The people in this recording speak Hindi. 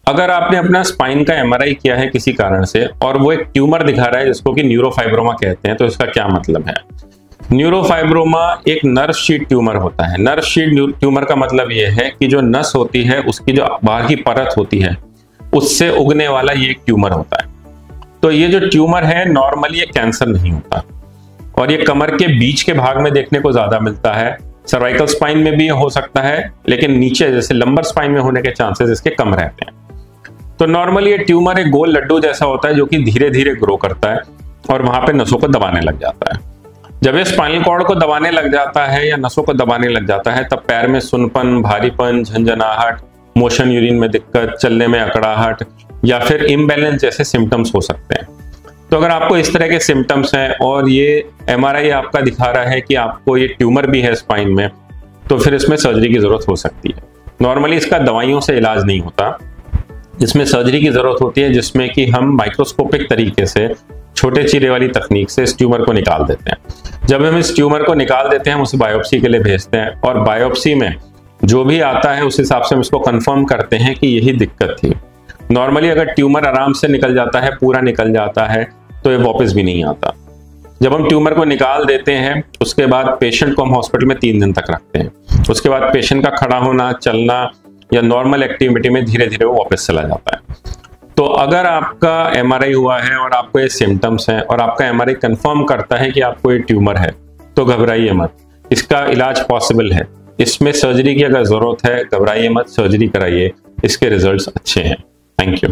अगर आपने अपना स्पाइन का एमआरआई किया है किसी कारण से और वो एक ट्यूमर दिखा रहा है जिसको कि न्यूरोफाइब्रोमा कहते हैं, तो इसका क्या मतलब है? न्यूरोफाइब्रोमा एक नर्व शीट ट्यूमर होता है। नर्व शीट ट्यूमर का मतलब ये है कि जो नस होती है उसकी जो बाहर की परत होती है उससे उगने वाला ये एक ट्यूमर होता है। तो ये जो ट्यूमर है नॉर्मली ये कैंसर नहीं होता और ये कमर के बीच के भाग में देखने को ज्यादा मिलता है। सर्वाइकल स्पाइन में भी हो सकता है, लेकिन नीचे जैसे लंबर स्पाइन में होने के चांसेस इसके कम रहते हैं। तो नॉर्मली ये ट्यूमर एक गोल लड्डू जैसा होता है जो कि धीरे धीरे ग्रो करता है और वहां पे नसों को दबाने लग जाता है। जब ये स्पाइनल कॉर्ड को दबाने लग जाता है या नसों को दबाने लग जाता है तब पैर में सुनपन, भारीपन, झंझनाहट, मोशन यूरिन में दिक्कत, चलने में अकड़ाहट या फिर इम्बैलेंस जैसे सिम्टम्स हो सकते हैं। तो अगर आपको इस तरह के सिम्टम्स हैं और ये एमआरआई आपका दिखा रहा है कि आपको ये ट्यूमर भी है स्पाइन में, तो फिर इसमें सर्जरी की जरूरत हो सकती है। नॉर्मली इसका दवाइयों से इलाज नहीं होता, इसमें सर्जरी की जरूरत होती है जिसमें कि हम माइक्रोस्कोपिक तरीके से छोटे चीरे वाली तकनीक से इस ट्यूमर को निकाल देते हैं। जब हम इस ट्यूमर को निकाल देते हैं हम उसे बायोप्सी के लिए भेजते हैं और बायोप्सी में जो भी आता है उस हिसाब से हम इसको कंफर्म करते हैं कि यही दिक्कत थी। नॉर्मली अगर ट्यूमर आराम से निकल जाता है, पूरा निकल जाता है, तो ये वापस भी नहीं आता। जब हम ट्यूमर को निकाल देते हैं उसके बाद पेशेंट को हम हॉस्पिटल में 3 दिन तक रखते हैं। उसके बाद पेशेंट का खड़ा होना, चलना या नॉर्मल एक्टिविटी में धीरे धीरे वो वापस चला जाता है। तो अगर आपका एमआरआई हुआ है और आपको ये सिम्टम्स हैं और आपका एमआरआई कंफर्म करता है कि आपको ये ट्यूमर है, तो घबराइए मत, इसका इलाज पॉसिबल है। इसमें सर्जरी की अगर जरूरत है घबराइए मत, सर्जरी कराइए, इसके रिजल्ट्स अच्छे हैं। Thank you.